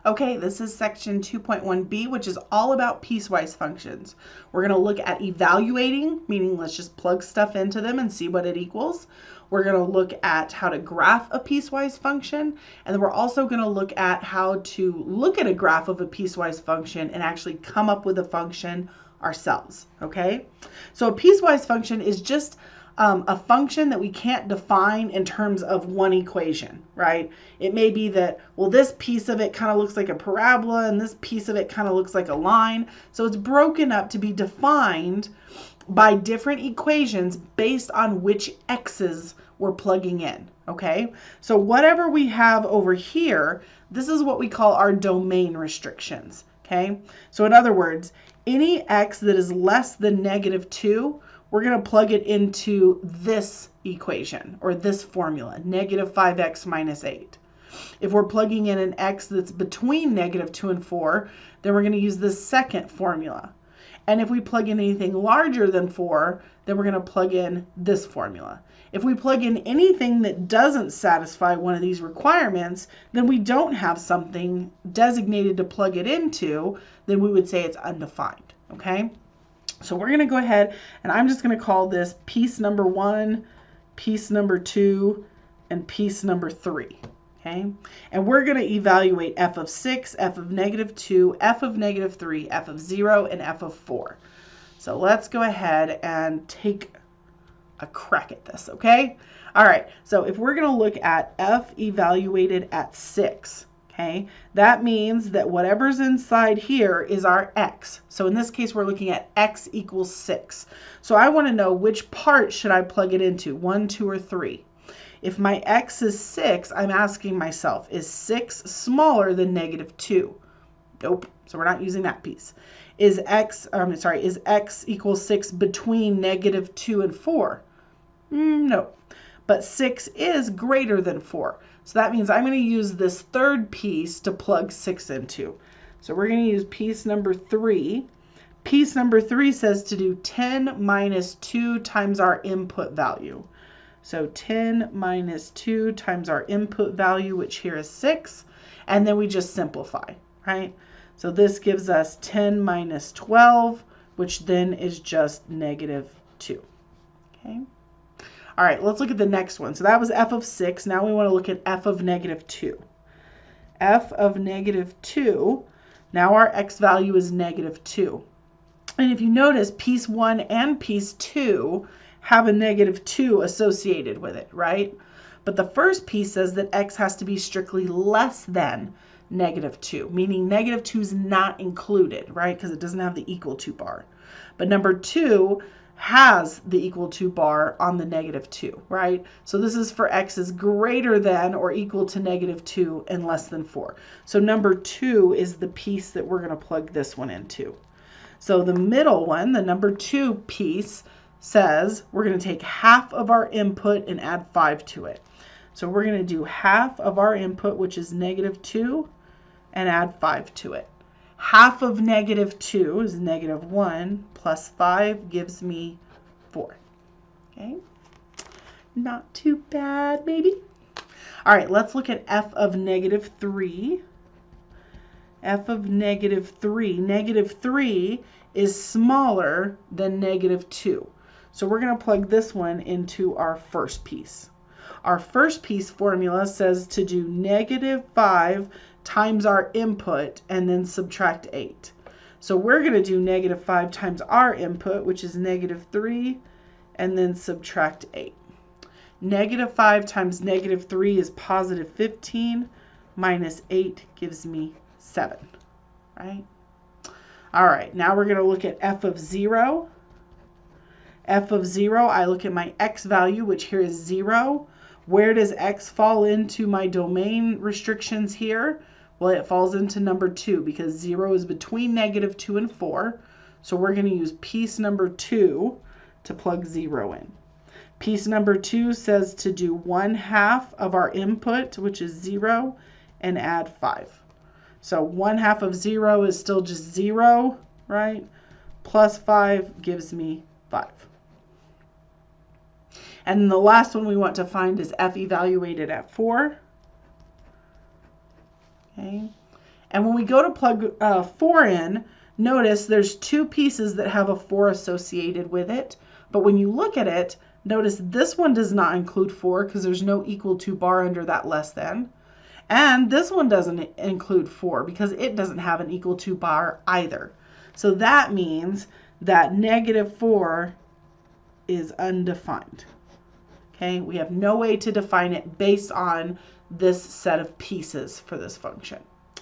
Okay, this is section 2.1b, which is all about piecewise functions. We're going to look at evaluating, meaning let's just plug stuff into them and see what it equals. We're going to look at how to graph a piecewise function, and then we're also going to look at how to look at a graph of a piecewise function and actually come up with a function ourselves, okay? So a piecewise function is just a function that we can't define in terms of one equation, right? It may be that, well, this piece of it kind of looks like a parabola and this piece of it kind of looks like a line. So it's broken up to be defined by different equations based on which x's we're plugging in, okay? So whatever we have over here, this is what we call our domain restrictions, okay? So in other words, any x that is less than -2, we're going to plug it into this equation or this formula, -5x minus 8. If we're plugging in an x that's between -2 and 4, then we're going to use the second formula. And if we plug in anything larger than 4, then we're going to plug in this formula. If we plug in anything that doesn't satisfy one of these requirements, then we don't have something designated to plug it into, then we would say it's undefined, okay? So we're going to go ahead and I'm just going to call this piece number 1, piece number 2, and piece number 3. Okay? And we're going to evaluate f of 6, f of -2, f of -3, f of 0, and f of 4. So let's go ahead and take a crack at this, okay? All right, so if we're going to look at f evaluated at 6, okay, that means that whatever's inside here is our x. So in this case, we're looking at x equals 6. So I want to know which part should I plug it into, 1, 2, or 3. If my x is 6, I'm asking myself, is 6 smaller than -2? Nope, so we're not using that piece. Is x equals 6 between -2 and 4? No, but 6 is greater than 4. So that means I'm going to use this third piece to plug 6 into. So we're going to use piece number 3. Piece number 3 says to do 10 minus 2 times our input value. So 10 minus 2 times our input value, which here is 6, and then we just simplify, right? So this gives us 10 minus 12, which then is just -2, okay? All right, let's look at the next one. So that was f of 6. Now we want to look at f of -2. F of -2, now our x value is -2. And if you notice, piece 1 and piece 2 have a -2 associated with it, right? But the first piece says that x has to be strictly less than -2, meaning -2 is not included, right? Because it doesn't have the equal to bar. But number 2 has the equal to bar on the -2, right? So this is for x is greater than or equal to -2 and less than 4. So number 2 is the piece that we're going to plug this one into. So the middle one, the number 2 piece, says we're going to take half of our input and add 5 to it. So we're going to do half of our input, which is -2, and add 5 to it. Half of -2 is -1 plus 5 gives me 4. Okay, not too bad, maybe. All right, let's look at f of -3. F of -3. -3 is smaller than -2. So we're going to plug this one into our first piece. Our first piece formula says to do -5 times our input and then subtract 8. So we're going to do -5 times our input, which is -3, and then subtract 8. -5 times -3 is +15, minus 8 gives me 7, right? All right, now we're going to look at f of 0. F of 0, I look at my x value, which here is 0. Where does x fall into my domain restrictions here? Well, it falls into number 2 because 0 is between -2 and 4. So we're going to use piece number 2 to plug 0 in. Piece number 2 says to do 1/2 of our input, which is 0, and add 5. So 1/2 of 0 is still just 0, right? Plus 5 gives me 5. And then the last one we want to find is f evaluated at 4. Okay. And when we go to plug 4 in, notice there's 2 pieces that have a 4 associated with it. But when you look at it, notice this one does not include 4 because there's no equal to bar under that less than. And this one doesn't include 4 because it doesn't have an equal to bar either. So that means that -4 is undefined. Okay, we have no way to define it based on this set of pieces for this function.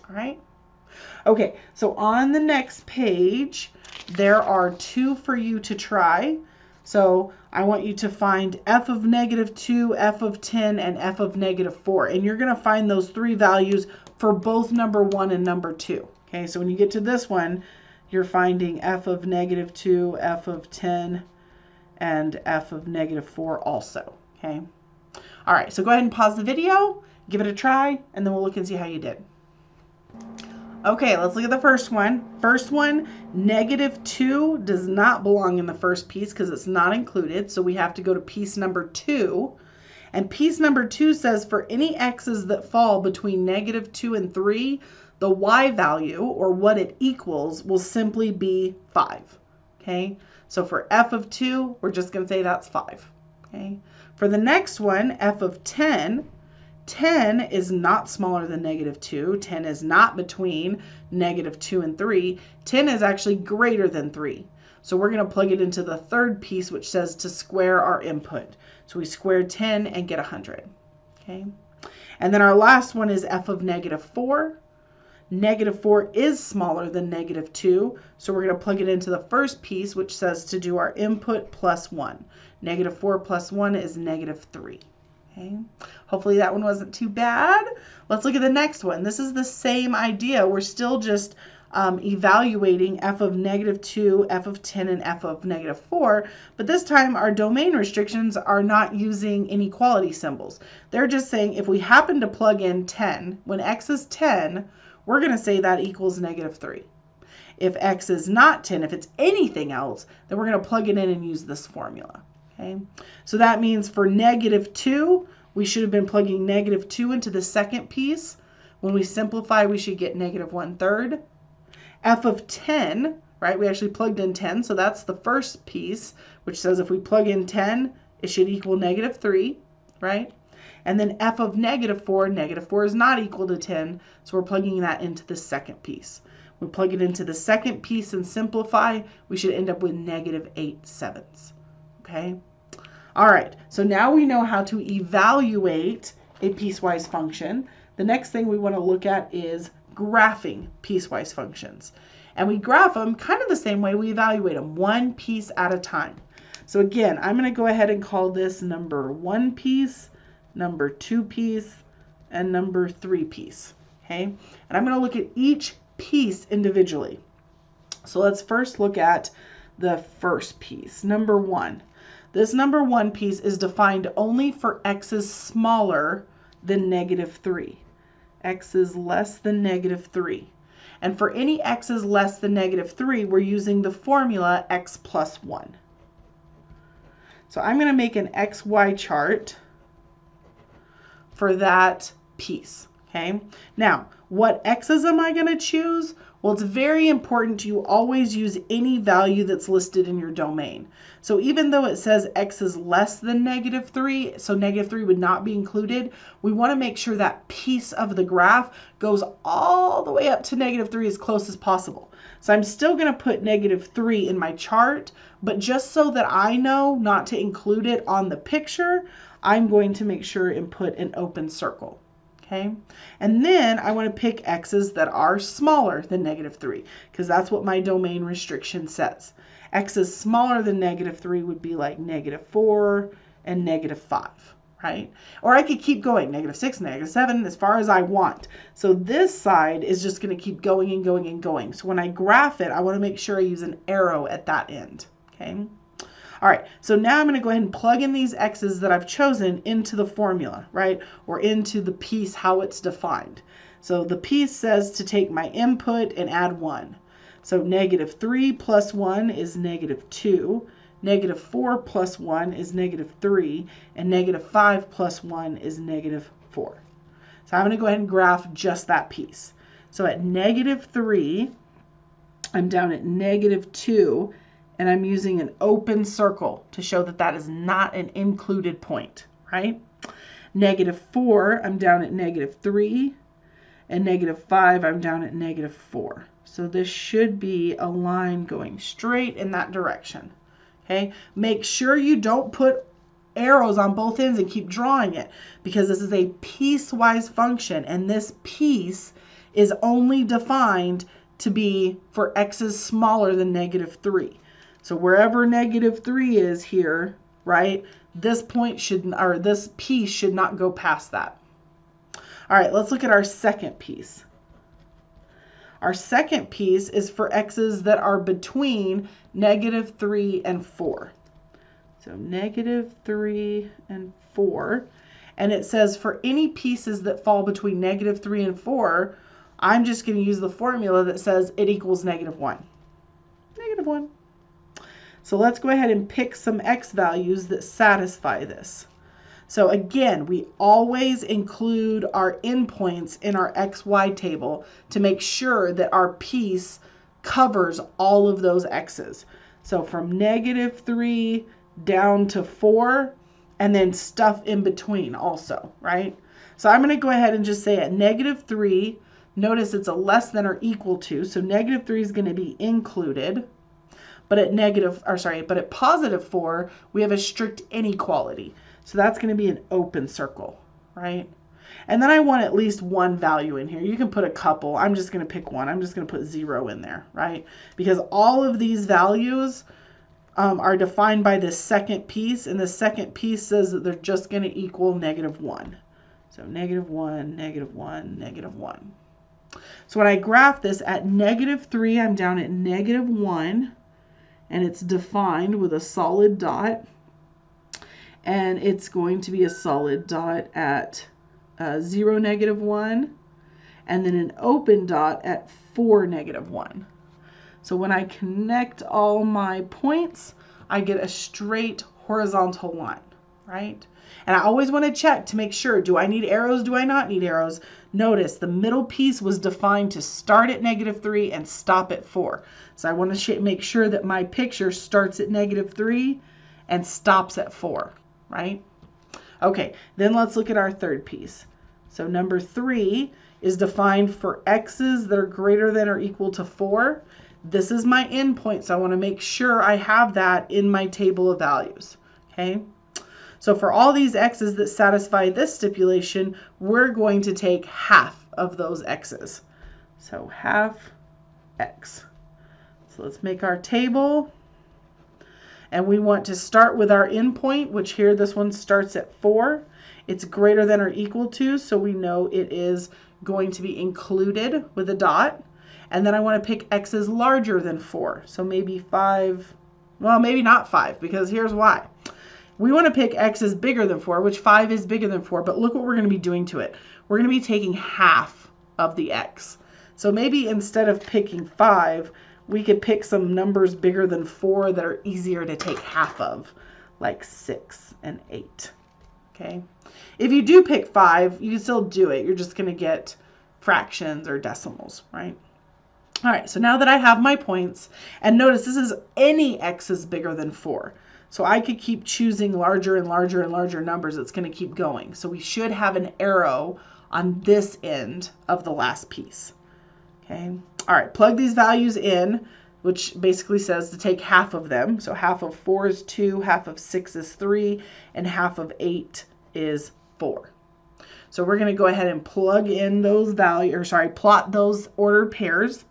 All right. Okay, so on the next page, there are 2 for you to try. So I want you to find f of -2, f of 10, and f of -4. And you're going to find those 3 values for both number 1 and number 2. Okay, so when you get to this one, you're finding f of -2, f of 10, and f of -4 also. Okay. All right, so go ahead and pause the video, give it a try, and then we'll look and see how you did. Okay, let's look at the first one. First one, -2 does not belong in the first piece because it's not included. So we have to go to piece number 2. And piece number 2 says for any x's that fall between -2 and 3, the y value, or what it equals, will simply be 5. Okay, so for f of 2, we're just going to say that's 5. Okay, for the next one, f of 10, 10 is not smaller than -2. 10 is not between -2 and 3. 10 is actually greater than 3. So we're going to plug it into the third piece, which says to square our input. So we square 10 and get 100. Okay. And then our last one is f of -4. -4 is smaller than -2. So we're going to plug it into the first piece, which says to do our input plus 1. -4 plus 1 is -3. Okay. Hopefully that one wasn't too bad. Let's look at the next one. This is the same idea. We're still just evaluating f of -2, f of 10, and f of -4. But this time our domain restrictions are not using inequality symbols. They're just saying if we happen to plug in 10, when x is 10, we're going to say that equals -3. If x is not 10, if it's anything else, then we're going to plug it in and use this formula. Okay, so that means for -2, we should have been plugging -2 into the second piece. When we simplify, we should get -1/3. F of 10, right, we actually plugged in 10, so that's the first piece, which says if we plug in 10, it should equal -3, right? And then f of -4, -4 is not equal to 10, so we're plugging that into the second piece. We plug it into the second piece and simplify, we should end up with -8/7. Okay. All right. So now we know how to evaluate a piecewise function. The next thing we want to look at is graphing piecewise functions. And we graph them kind of the same way we evaluate them, one piece at a time. So again, I'm going to go ahead and call this number 1 piece, number 2 piece, and number 3 piece. Okay. And I'm going to look at each piece individually. So let's first look at the first piece, number 1. This number 1 piece is defined only for x's smaller than -3. X is less than -3. And for any x's less than -3, we're using the formula x plus 1. So I'm going to make an XY chart for that piece. Okay. Now, what x's am I going to choose? Well, it's very important you always use any value that's listed in your domain. So even though it says x is less than -3, so -3 would not be included, we want to make sure that piece of the graph goes all the way up to -3 as close as possible. So I'm still going to put -3 in my chart, but just so that I know not to include it on the picture, I'm going to make sure and put an open circle. Okay, and then I want to pick x's that are smaller than -3 because that's what my domain restriction says. X's smaller than -3 would be like -4 and -5, right? Or I could keep going, -6, -7, as far as I want. So this side is just going to keep going and going and going. So when I graph it, I want to make sure I use an arrow at that end. Okay. All right, so now I'm going to go ahead and plug in these x's that I've chosen into the formula, right? Or into the piece, how it's defined. So the piece says to take my input and add 1. So -3 plus 1 is -2. -4 plus 1 is -3. And -5 plus 1 is -4. So I'm going to go ahead and graph just that piece. So at -3, I'm down at -2, and I'm using an open circle to show that that is not an included point, right? -4, I'm down at -3, and -5, I'm down at -4. So this should be a line going straight in that direction, okay? Make sure you don't put arrows on both ends and keep drawing it, because this is a piecewise function, and this piece is only defined to be for x's smaller than -3. So wherever -3 is here, right, this point should, or this piece should not go past that. All right, let's look at our second piece. Our second piece is for x's that are between -3 and 4. So -3 and 4. And it says for any pieces that fall between -3 and 4, I'm just going to use the formula that says it equals -1. -1. So let's go ahead and pick some x values that satisfy this. So again, we always include our endpoints in our xy table to make sure that our piece covers all of those x's. So from -3 down to 4, and then stuff in between also, right? So I'm going to go ahead and just say at -3, notice it's a less than or equal to, so -3 is going to be included. But at +4, we have a strict inequality. So that's going to be an open circle, right? And then I want at least one value in here. You can put a couple. I'm just going to pick one. I'm just going to put 0 in there, right? Because all of these values are defined by this second piece, and the second piece says that they're just going to equal -1. So -1, -1, -1. So when I graph this at -3, I'm down at -1, and it's defined with a solid dot. And it's going to be a solid dot at 0, -1, and then an open dot at 4, -1. So when I connect all my points, I get a straight horizontal line, right? And I always want to check to make sure, do I need arrows? Do I not need arrows? Notice the middle piece was defined to start at -3 and stop at 4. So I want to make sure that my picture starts at -3 and stops at 4, right? Okay, then let's look at our third piece. So number 3 is defined for x's that are greater than or equal to 4. This is my endpoint, so I want to make sure I have that in my table of values, okay? So for all these x's that satisfy this stipulation, we're going to take half of those x's. So half x. So let's make our table. And we want to start with our endpoint, which here this one starts at 4. It's greater than or equal to, so we know it is going to be included with a dot. And then I want to pick x's larger than 4. So maybe 5, well, maybe not 5, because here's why. We want to pick x's bigger than 4, which 5 is bigger than 4, but look what we're going to be doing to it. We're going to be taking half of the x. So maybe instead of picking 5, we could pick some numbers bigger than 4 that are easier to take half of, like 6 and 8. Okay. If you do pick 5, you can still do it. You're just going to get fractions or decimals, right? All right, so now that I have my points, and notice this is any x is bigger than 4. So I could keep choosing larger and larger and larger numbers. It's going to keep going. So we should have an arrow on this end of the last piece. Okay. All right, plug these values in, which basically says to take half of them. So half of 4 is 2, half of 6 is 3, and half of 8 is 4. So we're going to go ahead and plug in those plot those ordered pairs.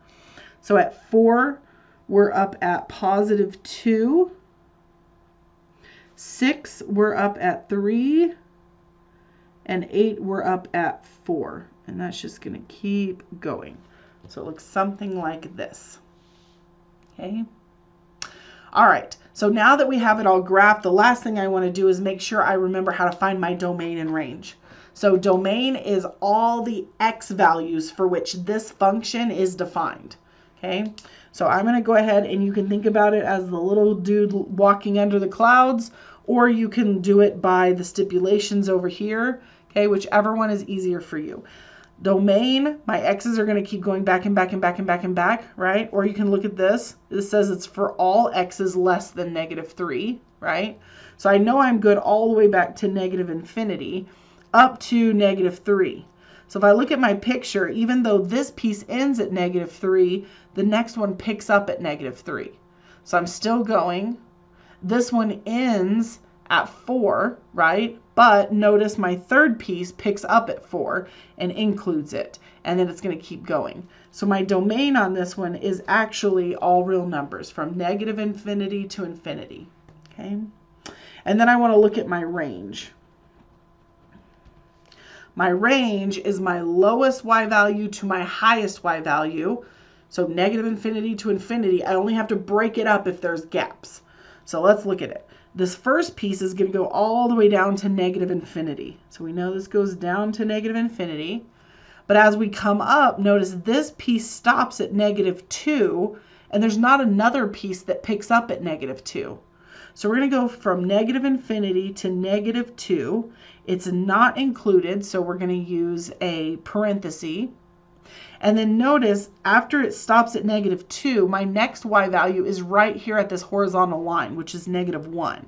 So at 4, we're up at +2. 6, we're up at 3. And 8, we're up at 4. And that's just going to keep going. So it looks something like this. Okay. All right. So now that we have it all graphed, the last thing I want to do is make sure I remember how to find my domain and range. So domain is all the x values for which this function is defined. Okay. So I'm going to go ahead, and you can think about it as the little dude walking under the clouds, or you can do it by the stipulations over here. Okay. Whichever one is easier for you. Domain, my x's are going to keep going back and back and back and back and back, right? Or you can look at this. This says it's for all x's less than -3, right? So I know I'm good all the way back to -infinity up to -3. So if I look at my picture, even though this piece ends at -3, the next one picks up at -3. So I'm still going. This one ends at 4, right? But notice my third piece picks up at 4 and includes it. And then it's going to keep going. So my domain on this one is actually all real numbers from -infinity to infinity. Okay. And then I want to look at my range. My range is my lowest y value to my highest y value. So -infinity to infinity. I only have to break it up if there's gaps. So let's look at it. This first piece is going to go all the way down to -infinity. So we know this goes down to -infinity. But as we come up, notice this piece stops at -2, and there's not another piece that picks up at -2. So we're going to go from -infinity to -2. It's not included, so we're going to use a parenthesis. And then notice after it stops at -2, my next y value is right here at this horizontal line, which is -1,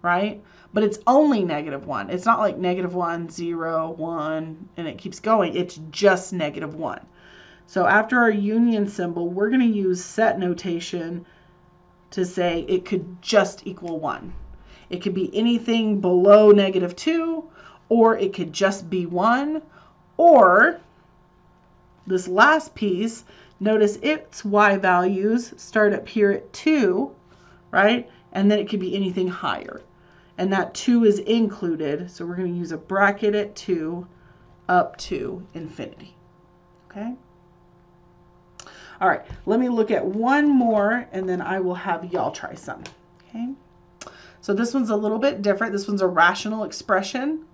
right? But it's only -1. It's not like -1, 0, 1, and it keeps going. It's just -1. So after our union symbol, we're going to use set notation to say it could just equal 1. It could be anything below -2, or it could just be 1, or this last piece, notice its y values start up here at 2, right? And then it could be anything higher. And that 2 is included, so we're going to use a bracket at 2 up to infinity. Okay? All right, let me look at one more, and then I will have y'all try some. Okay? So this one's a little bit different. This one's a rational expression.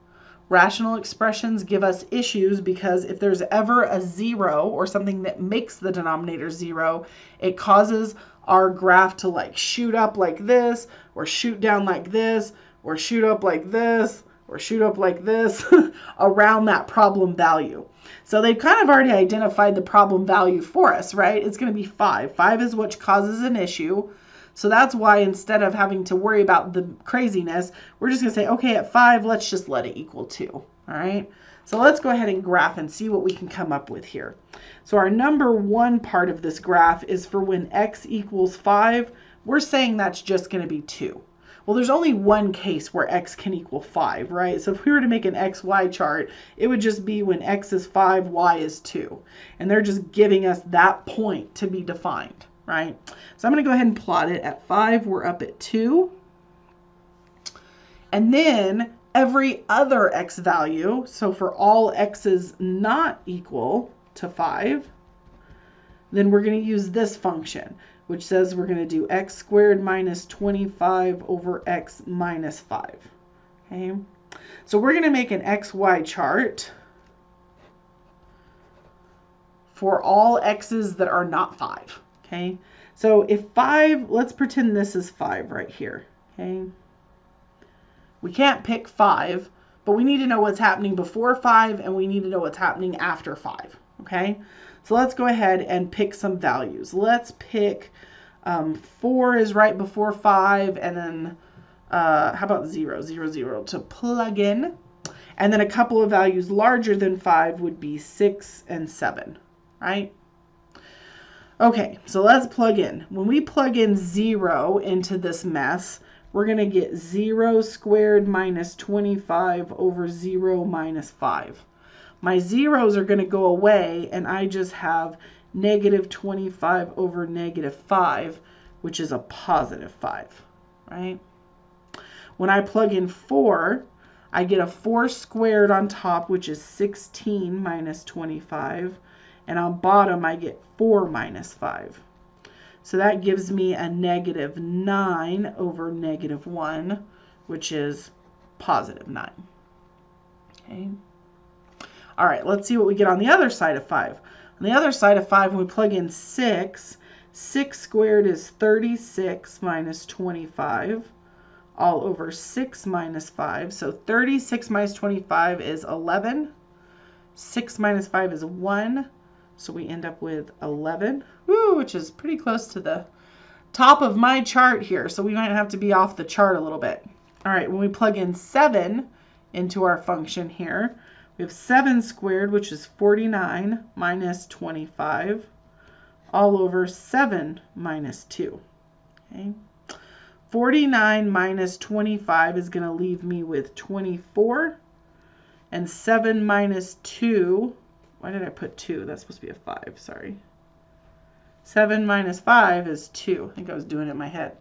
Rational expressions give us issues because if there's ever a 0 or something that makes the denominator 0, it causes our graph to like shoot up like this, or shoot down like this, or shoot up like this, or shoot up like this around that problem value. So they've kind of already identified the problem value for us, right? It's going to be 5. 5 is what causes an issue. So that's why instead of having to worry about the craziness, we're just going to say, okay, at 5, let's just let it equal 2. All right. So let's go ahead and graph and see what we can come up with here. So our number 1 part of this graph is for when x equals 5. We're saying that's just going to be 2. Well, there's only one case where x can equal 5, right? So if we were to make an XY chart, it would just be when x is 5, y is 2. And they're just giving us that point to be defined, right? So I'm going to go ahead and plot it. At 5, we're up at 2. And then every other x value, so for all x's not equal to 5, then we're going to use this function, which says we're going to do x squared minus 25 over x minus 5. Okay, so we're going to make an XY chart for all x's that are not 5. Okay, so if 5, let's pretend this is 5 right here. Okay, we can't pick 5, but we need to know what's happening before 5, and we need to know what's happening after 5. Okay, so let's go ahead and pick some values. Let's pick 4 is right before 5, and then how about 0, 0, 0 to plug in. And then a couple of values larger than 5 would be 6 and 7, right? Okay, so let's plug in. When we plug in 0 into this mess, we're going to get 0 squared minus 25 over 0 minus 5. My zeros are going to go away, and I just have negative 25 over negative 5, which is a positive 5, right? When I plug in 4, I get a 4 squared on top, which is 16 minus 25, and on bottom I get 4 minus 5. So that gives me a negative 9 over negative 1, which is positive 9. Okay. All right, let's see what we get on the other side of 5. On the other side of 5, when we plug in 6, 6 squared is 36 minus 25, all over 6 minus 5. So 36 minus 25 is 11. 6 minus 5 is 1. So we end up with 11, woo, which is pretty close to the top of my chart here. So we might have to be off the chart a little bit. All right, when we plug in 7 into our function here, we have 7 squared, which is 49 minus 25, all over 7 minus 2. Okay. 49 minus 25 is going to leave me with 24. And 7 minus 2, why did I put 2? That's supposed to be a 5, sorry. 7 minus 5 is 2. I think I was doing it in my head.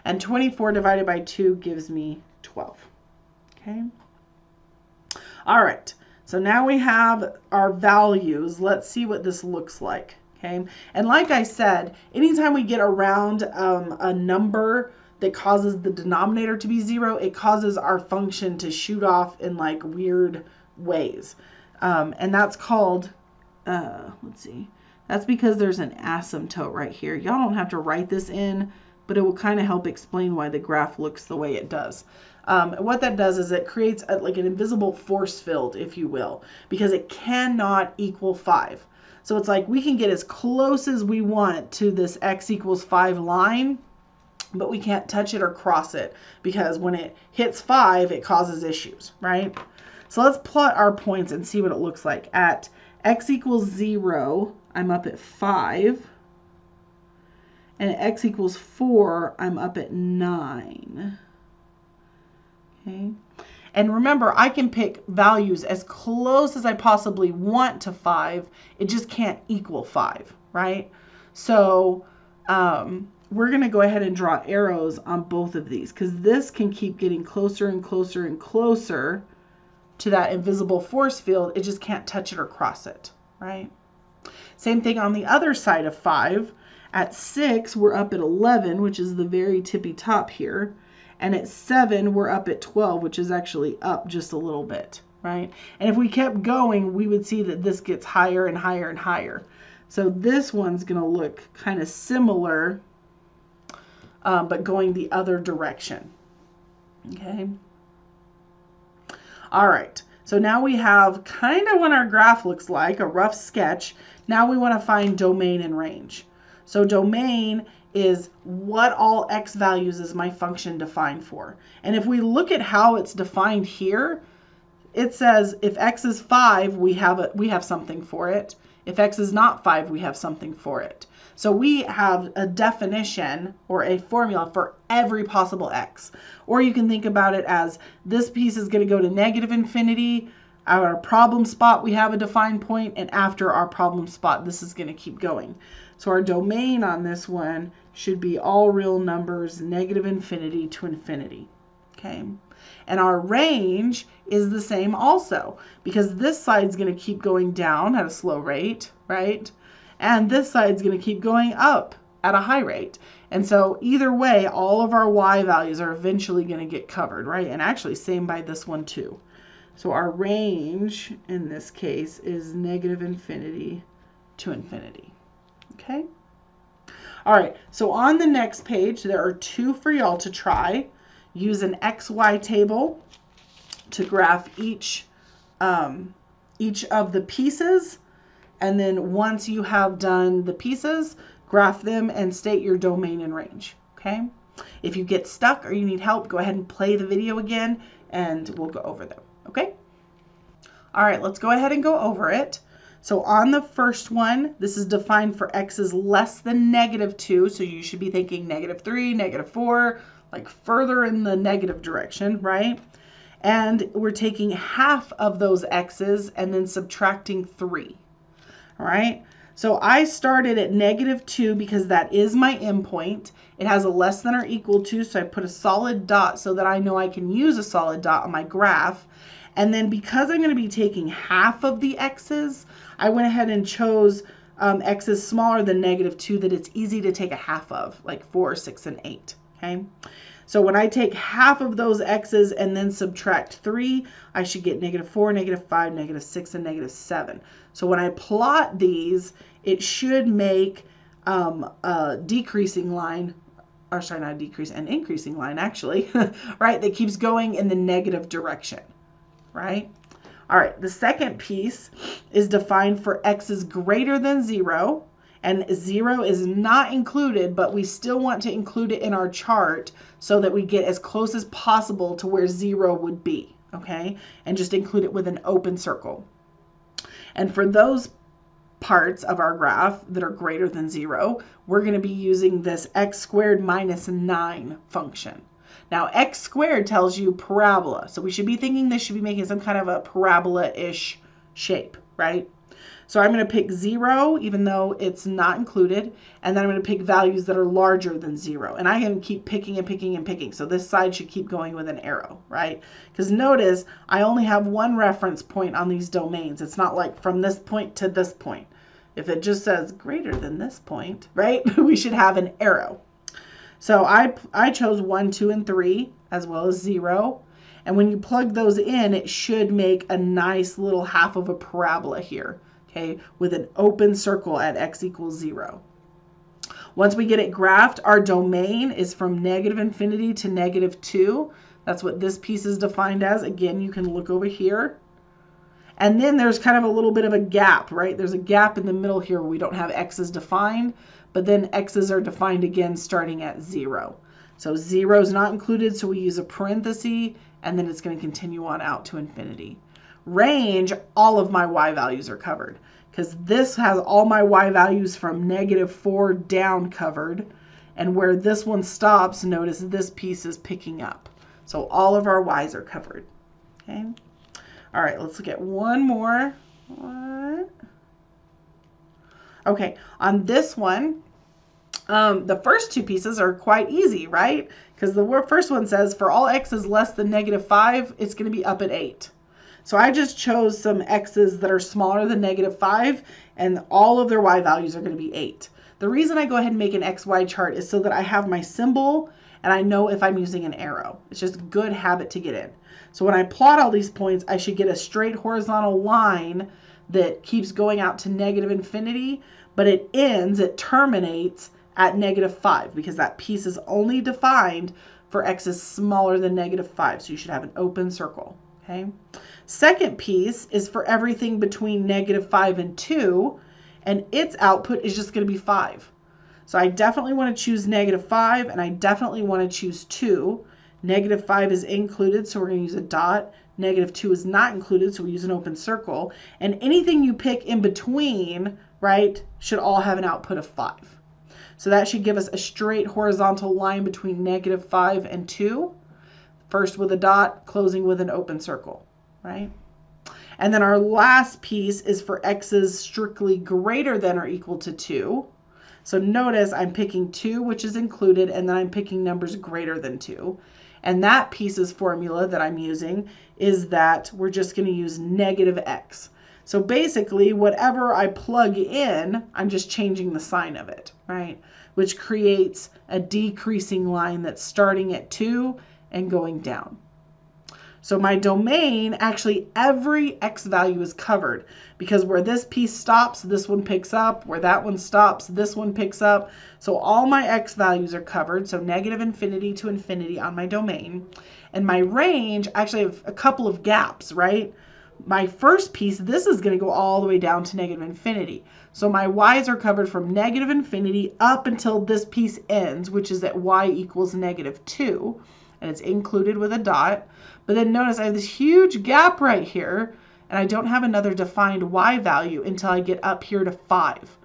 And 24 divided by 2 gives me 12. Okay. All right. So now we have our values. Let's see what this looks like. Okay. And like I said, anytime we get around a number that causes the denominator to be 0, it causes our function to shoot off in like weird ways. And that's called, let's see, that's because there's an asymptote right here. Y'all don't have to write this in, but it will kind of help explain why the graph looks the way it does. What that does is it creates like an invisible force field, if you will, because it cannot equal 5. So it's like we can get as close as we want to this x equals 5 line, but we can't touch it or cross it because when it hits 5, it causes issues, right? So let's plot our points and see what it looks like. At x equals 0, I'm up at 5. And at x equals 4, I'm up at 9. Okay. And remember, I can pick values as close as I possibly want to 5. It just can't equal 5, right? So we're going to go ahead and draw arrows on both of these because this can keep getting closer and closer and closer to that invisible force field. It just can't touch it or cross it, right? Same thing on the other side of 5. At 6, we're up at 11, which is the very tippy top here. And at 7, we're up at 12, which is actually up just a little bit, right? And if we kept going, we would see that this gets higher and higher and higher. So this one's going to look kind of similar, but going the other direction. Okay. All right. So now we have kind of what our graph looks like, a rough sketch. Now we want to find domain and range. So domain is what all x values is my function defined for. And if we look at how it's defined here, it says if x is 5, we have something for it. If x is not 5, we have something for it. So we have a definition or a formula for every possible x. Or you can think about it as this piece is going to go to negative infinity. Our problem spot, we have a defined point, and after our problem spot, this is going to keep going. So our domain on this one should be all real numbers, negative infinity to infinity. Okay. And our range is the same also, because this side's going to keep going down at a slow rate, right? And this side's going to keep going up at a high rate. And so either way, all of our y values are eventually going to get covered, right? And actually same by this one too. So our range in this case is negative infinity to infinity. Okay. All right. So on the next page, there are 2 for y'all to try. Use an XY table to graph each of the pieces. And then once you have done the pieces, graph them and state your domain and range. Okay. If you get stuck or you need help, go ahead and play the video again and we'll go over them. Okay. All right, let's go ahead and go over it. So on the first one, this is defined for x is less than -2. So you should be thinking -3, -4, like further in the negative direction, right? And we're taking half of those x's and then subtracting 3. All right. So I started at -2 because that is my endpoint. It has a less than or equal to, so I put a solid dot so that I know I can use a solid dot on my graph. And then because I'm going to be taking half of the x's, I went ahead and chose x's smaller than -2 that it's easy to take a half of, like 4, 6, and 8. Okay. So when I take half of those x's and then subtract 3, I should get -4, -5, -6, and -7. So when I plot these, it should make a decreasing line, or sorry, not a decrease, an increasing line actually, right, that keeps going in the negative direction, right? All right, the second piece is defined for x is greater than 0, and 0 is not included, but we still want to include it in our chart so that we get as close as possible to where 0 would be, okay? And just include it with an open circle. And for those parts of our graph that are greater than 0, we're going to be using this x squared minus 9 function. Now, x squared tells you parabola, so we should be thinking this should be making some kind of a parabola-ish shape, right? So I'm going to pick 0, even though it's not included, and then I'm going to pick values that are larger than 0. And I can keep picking and picking and picking, so this side should keep going with an arrow, right? Because notice, I only have one reference point on these domains. It's not like from this point to this point. If it just says greater than this point, right, we should have an arrow. So I chose 1, 2, and 3, as well as 0. And when you plug those in, it should make a nice little half of a parabola here, okay, with an open circle at x equals 0. Once we get it graphed, our domain is from -infinity to -2. That's what this piece is defined as. Again, you can look over here. And then there's kind of a little bit of a gap, right? There's a gap in the middle here where we don't have x's defined, but then x's are defined again starting at 0. So 0 is not included, so we use a parenthesis, and then it's going to continue on out to infinity. Range, all of my y values are covered, because this has all my y values from -4 down covered, and where this one stops, notice this piece is picking up. So all of our y's are covered, okay? All right, let's look at one more. Okay, on this one, the first two pieces are quite easy, right? Because the first one says for all x's less than -5, it's going to be up at 8. So I just chose some x's that are smaller than -5, and all of their y values are going to be 8. The reason I go ahead and make an xy chart is so that I have my symbol and I know if I'm using an arrow. It's just a good habit to get in. So when I plot all these points, I should get a straight horizontal line that keeps going out to -infinity, but it terminates at -5, because that piece is only defined for x's smaller than -5. So you should have an open circle, okay? Second piece is for everything between -5 and 2, and its output is just going to be 5. So I definitely want to choose -5, and I definitely want to choose 2. -5 is included, so we're going to use a dot. -2 is not included, so we use an open circle. And anything you pick in between, right, should all have an output of 5. So that should give us a straight horizontal line between -5 and 2. First with a dot, closing with an open circle, right? And then our last piece is for x's strictly greater than or equal to 2. So notice I'm picking 2, which is included, and then I'm picking numbers greater than 2. And that piece's formula that I'm using is that we're just going to use -x. So basically, whatever I plug in, I'm just changing the sign of it, right? Which creates a decreasing line that's starting at 2 and going down. So my domain, actually every x value is covered, because where this piece stops, this one picks up. Where that one stops, this one picks up. So all my x values are covered, so -infinity to infinity on my domain. And my range, actually I have a couple of gaps, right? My first piece, this is going to go all the way down to -infinity. So my y's are covered from -infinity up until this piece ends, which is at y equals -2. And it's included with a dot. But then notice I have this huge gap right here, and I don't have another defined y value until I get up here to 5.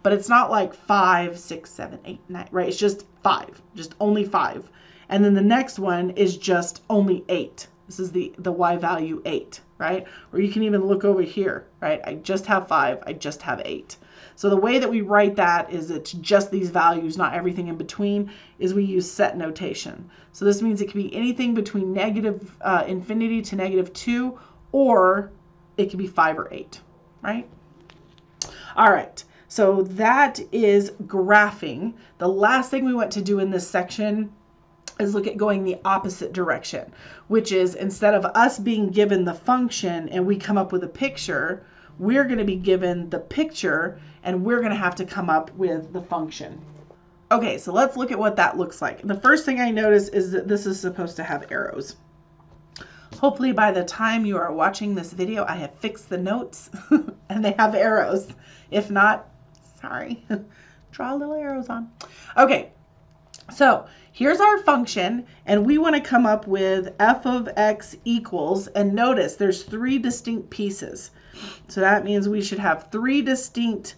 But it's not like 5, 6, 7, 8, 9, right? It's just 5, just only 5. And then the next one is just only 8. This is the y value 8, right? Or you can even look over here, right? I just have 5, I just have 8. So the way that we write that is it's just these values, not everything in between, is we use set notation. So this means it can be anything between -infinity to -2, or it can be 5 or 8, right? All right, so that is graphing. The last thing we want to do in this section is look at going the opposite direction, which is instead of us being given the function and we come up with a picture, we're going to be given the picture and we're going to have to come up with the function. Okay, so let's look at what that looks like. The first thing I notice is that this is supposed to have arrows. Hopefully by the time you are watching this video, I have fixed the notes and they have arrows. If not, sorry, draw little arrows on. Okay, so here's our function, and we want to come up with f of x equals, and notice there's 3 distinct pieces. So that means we should have 3 distinct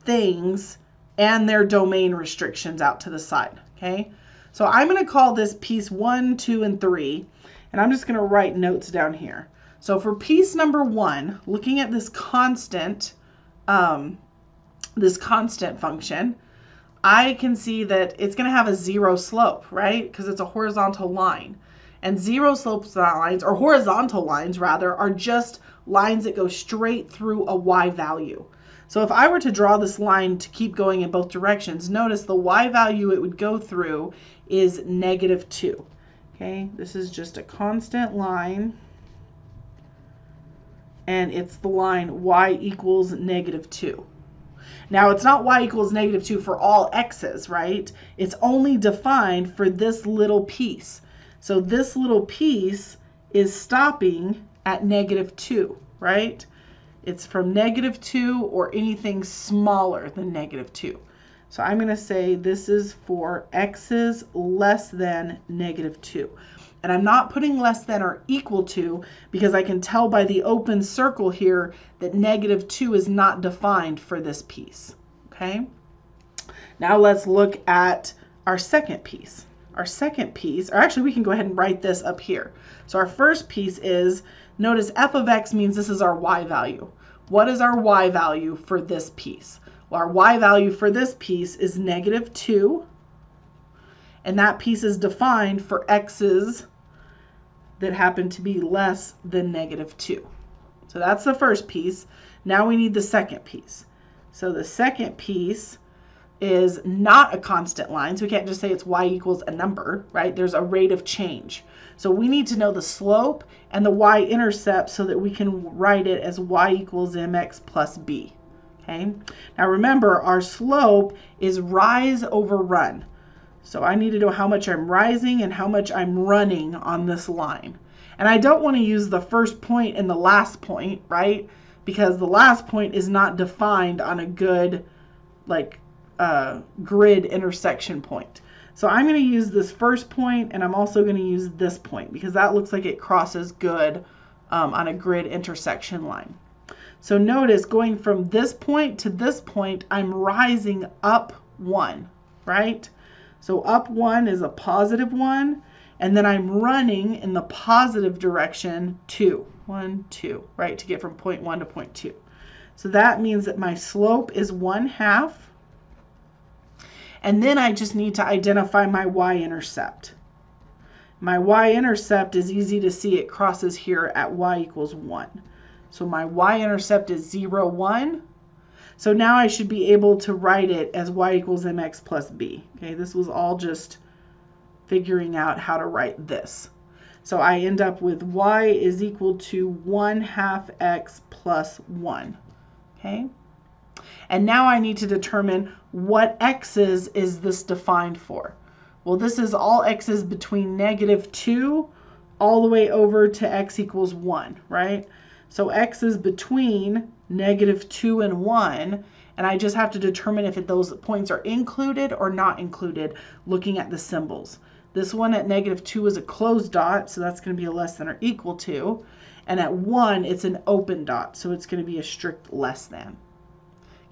things and their domain restrictions out to the side, okay? So I'm going to call this piece 1, 2, and 3, and I'm just going to write notes down here. So for piece number 1, looking at this constant function, I can see that it's going to have a 0 slope, right? Because it's a horizontal line. And 0 slope lines, or horizontal lines rather, are just lines that go straight through a y value. So if I were to draw this line to keep going in both directions, notice the y value it would go through is -2. Okay, this is just a constant line, and it's the line y equals -2. Now, it's not y equals -2 for all x's, right? It's only defined for this little piece. So this little piece is stopping at -2, right? It's from -2 or anything smaller than -2. So I'm going to say this is for x's less than -2. And I'm not putting less than or equal to because I can tell by the open circle here that -2 is not defined for this piece. Okay? Now let's look at our second piece. Our second piece, or actually we can go ahead and write this up here. So our first piece is, notice f of x means this is our y value. What is our y value for this piece? Well, our y value for this piece is -2, and that piece is defined for x's that happen to be less than -2. So that's the first piece. Now we need the second piece. So the second piece is not a constant line, so we can't just say it's y equals a number, right? There's a rate of change. So we need to know the slope and the y-intercept so that we can write it as y equals mx plus b. Okay? Now remember, our slope is rise over run. So I need to know how much I'm rising and how much I'm running on this line. And I don't want to use the first point and the last point, right? Because the last point is not defined on a good, like, grid intersection point. So I'm going to use this first point, and I'm also going to use this point because that looks like it crosses good on a grid intersection line. So notice going from this point to this point, I'm rising up 1, right? So up 1 is a +1, and then I'm running in the positive direction 2, 1, 2, right, to get from point 1 to point 2. So that means that my slope is 1/2, and then I just need to identify my y-intercept. My y-intercept is easy to see. It crosses here at y equals 1. So my y-intercept is 0, 1. So now I should be able to write it as y equals mx plus b. Okay, this was all just figuring out how to write this. So I end up with y is equal to 1/2 x plus 1. Okay? And now I need to determine what x's is this defined for. Well, this is all x's between -2 all the way over to x equals 1, right? So x is between -2 and 1, and I just have to determine if those points are included or not included looking at the symbols. This one at -2 is a closed dot, so that's going to be a less than or equal to, and at 1 it's an open dot, so it's going to be a strict less than.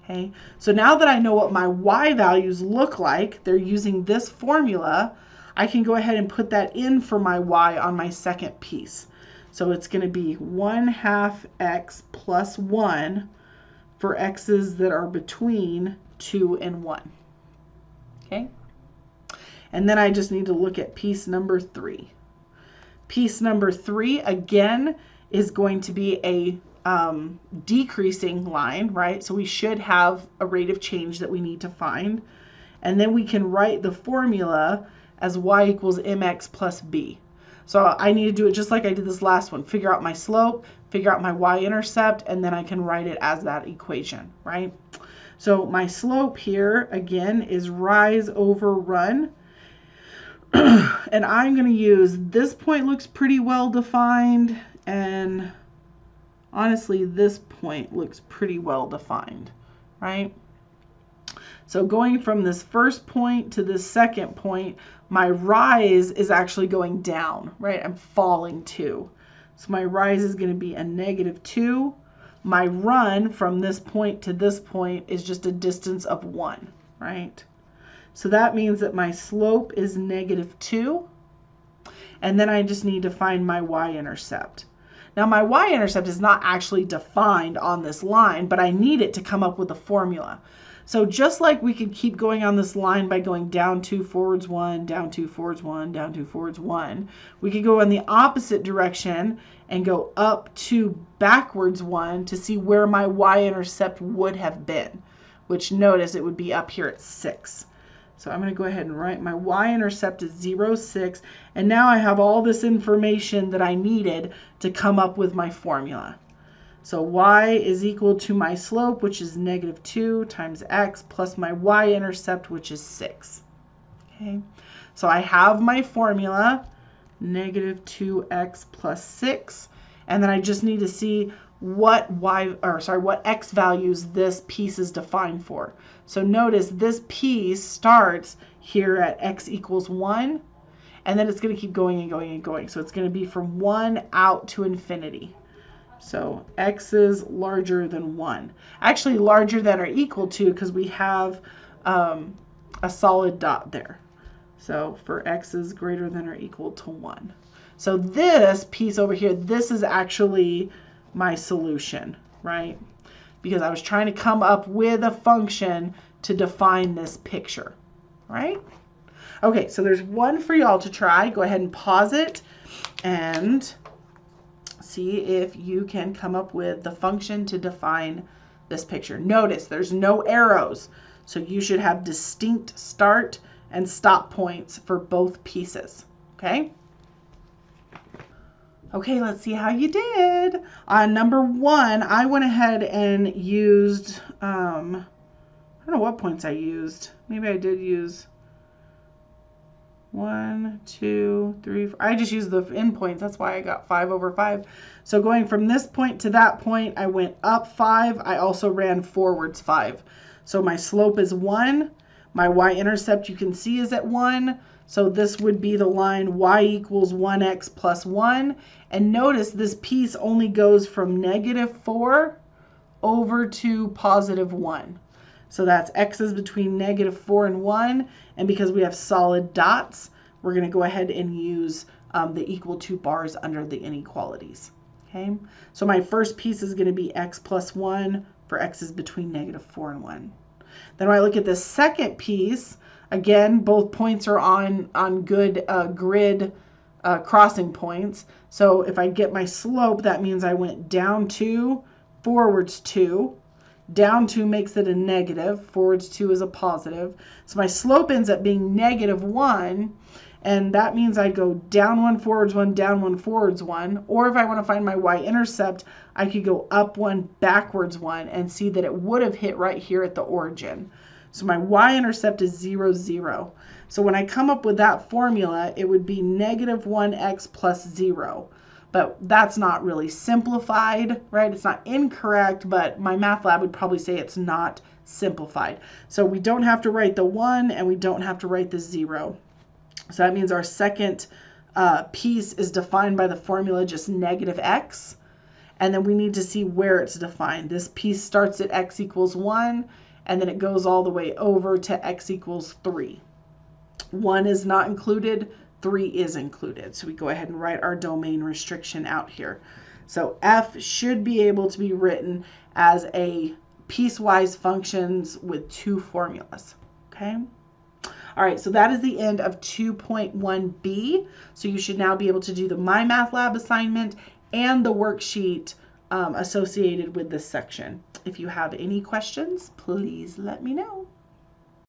Okay, so now that I know what my y values look like, they're using this formula, I can go ahead and put that in for my y on my second piece. So it's going to be 1/2 x plus 1 for x's that are between 2 and 1. Okay? And then I just need to look at piece number 3. Piece number 3, again, is going to be a decreasing line, right? So we should have a rate of change that we need to find. And then we can write the formula as y equals mx plus b. So I need to do it just like I did this last one. Figure out my slope, figure out my y-intercept, and then I can write it as that equation, right? So my slope here, again, is rise over run. And I'm going to use, this point looks pretty well defined, and honestly, this point looks pretty well defined, right? So going from this first point to this second point, my rise is actually going down, right? I'm falling 2. So my rise is going to be a -2. My run from this point to this point is just a distance of 1, right? So that means that my slope is -2. And then I just need to find my y-intercept. Now my y-intercept is not actually defined on this line, but I need it to come up with a formula. So just like we could keep going on this line by going down 2, forwards 1, down 2, forwards 1, down 2, forwards 1, we could go in the opposite direction and go up 2, backwards 1 to see where my y-intercept would have been, which notice it would be up here at 6. So I'm going to go ahead and write my y-intercept is 0, 6, and now I have all this information that I needed to come up with my formula. So y is equal to my slope, which is -2 times x, plus my y-intercept, which is 6. Okay, so I have my formula, -2x plus 6, and then I just need to see what x values this piece is defined for. So notice this piece starts here at x equals 1, and then it's going to keep going and going and going. So it's going to be from 1 out to infinity. So x is larger than 1. Actually larger than or equal to, because we have a solid dot there. So for x is greater than or equal to 1. So this piece over here, this is actually my solution, right? Because I was trying to come up with a function to define this picture, right? Okay, so there's one for y'all to try. Go ahead and pause it and see if you can come up with the function to define this picture. Notice there's no arrows, so you should have distinct start and stop points for both pieces, okay? Okay, let's see how you did. On number 1, I went ahead and used, I don't know what points I used. Maybe I did use 1, 2, 3, 4. I just used the endpoints. That's why I got 5 over 5. So going from this point to that point, I went up 5. I also ran forwards 5. So my slope is 1. My y-intercept you can see is at 1. So this would be the line y equals 1x plus 1. And notice this piece only goes from -4 over to +1. So that's x is between -4 and 1. And because we have solid dots, we're going to go ahead and use the equal to bars under the inequalities. Okay, so my first piece is going to be x plus 1 for x is between -4 and 1. Then when I look at the second piece, again, both points are on good grid crossing points. So if I get my slope, that means I went down 2, forwards 2. Down 2 makes it a negative. Forwards 2 is a positive. So my slope ends up being -1. And that means I go down 1, forwards 1, down 1, forwards 1. Or if I want to find my y-intercept, I could go up 1, backwards 1, and see that it would have hit right here at the origin. So my y-intercept is 0, 0. So when I come up with that formula, it would be -1x plus 0. But that's not really simplified, right? It's not incorrect, but my math lab would probably say it's not simplified. So we don't have to write the 1 and we don't have to write the 0. So that means our second piece is defined by the formula just -x. And then we need to see where it's defined. This piece starts at x equals 1, and then it goes all the way over to x equals 3. 1 is not included, 3 is included. So we go ahead and write our domain restriction out here. So f should be able to be written as a piecewise functions with 2 formulas, okay? All right, so that is the end of 2.1b. So you should now be able to do the MyMathLab assignment and the worksheet associated with this section. If you have any questions, please let me know.